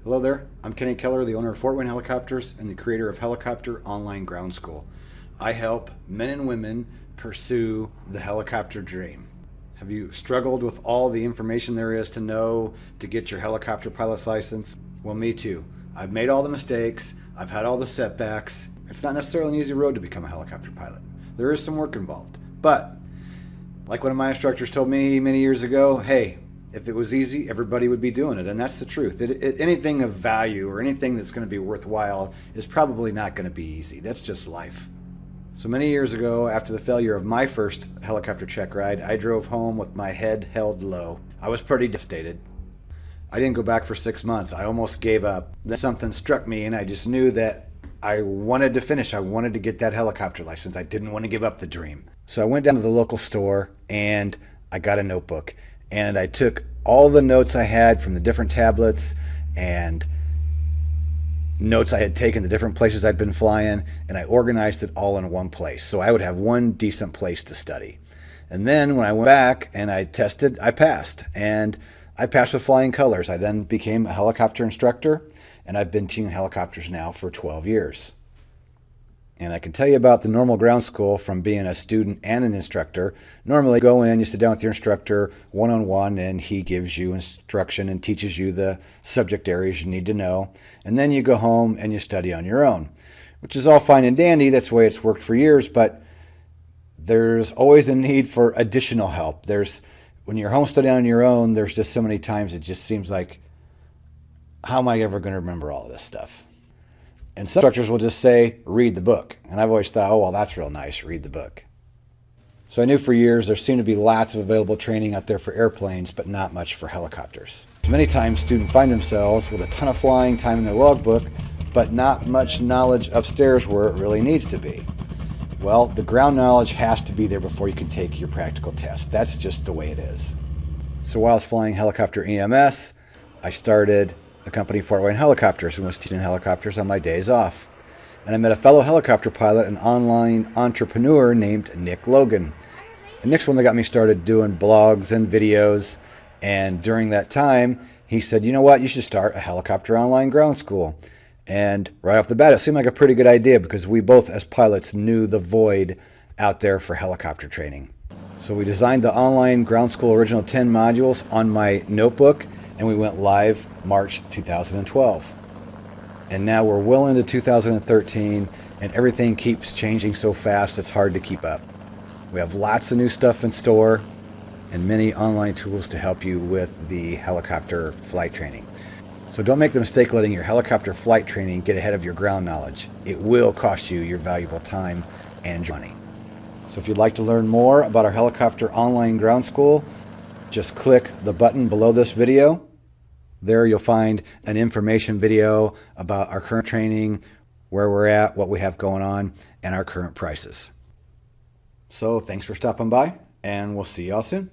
Hello there, I'm Kenny Keller, the owner of Fort Wayne Helicopters and the creator of Helicopter Online Ground School. I help men and women pursue the helicopter dream. Have you struggled with all the information there is to know to get your helicopter pilot's license? Well, me too. I've made all the mistakes, I've had all the setbacks. It's not necessarily an easy road to become a helicopter pilot. There is some work involved. But, like one of my instructors told me many years ago, hey, if it was easy, everybody would be doing it. And that's the truth. Anything of value or anything that's going to be worthwhile is probably not going to be easy. That's just life. So many years ago, after the failure of my first helicopter check ride, I drove home with my head held low. I was pretty devastated. I didn't go back for 6 months. I almost gave up. Then something struck me and I just knew that I wanted to finish. I wanted to get that helicopter license. I didn't want to give up the dream. So I went down to the local store and I got a notebook. And I took all the notes I had from the different tablets and notes I had taken, the different places I'd been flying, and I organized it all in one place. So I would have one decent place to study. And then when I went back and I tested, I passed. And I passed with flying colors. I then became a helicopter instructor, and I've been teaching helicopters now for 12 years. And I can tell you about the normal ground school from being a student and an instructor. Normally, you go in, you sit down with your instructor one-on-one, and he gives you instruction and teaches you the subject areas you need to know. And then you go home and you study on your own, which is all fine and dandy. That's the way it's worked for years, but there's always a need for additional help. When you're home studying on your own, there's just so many times it just seems like, how am I ever going to remember all of this stuff? And some instructors will just say, read the book. And I've always thought, oh, well, that's real nice, read the book. So I knew for years there seemed to be lots of available training out there for airplanes, but not much for helicopters. Many times students find themselves with a ton of flying time in their logbook, but not much knowledge upstairs where it really needs to be. Well, the ground knowledge has to be there before you can take your practical test. That's just the way it is. So while I was flying helicopter EMS, I started the company Fort Wayne Helicopters and was teaching helicopters on my days off. And I met a fellow helicopter pilot, an online entrepreneur named Nick Logan. And Nick's the one that got me started doing blogs and videos. And during that time, he said, you know what, you should start a helicopter online ground school. And right off the bat, it seemed like a pretty good idea because we both as pilots knew the void out there for helicopter training. So we designed the online ground school original 10 modules on my notebook, and we went live March 2012. And now we're well into 2013, and everything keeps changing so fast it's hard to keep up. We have lots of new stuff in store and many online tools to help you with the helicopter flight training. So don't make the mistake of letting your helicopter flight training get ahead of your ground knowledge. It will cost you your valuable time and money. So if you'd like to learn more about our helicopter online ground school, just click the button below this video. There you'll find an information video about our current training, where we're at, what we have going on, and our current prices. So thanks for stopping by, and we'll see y'all soon.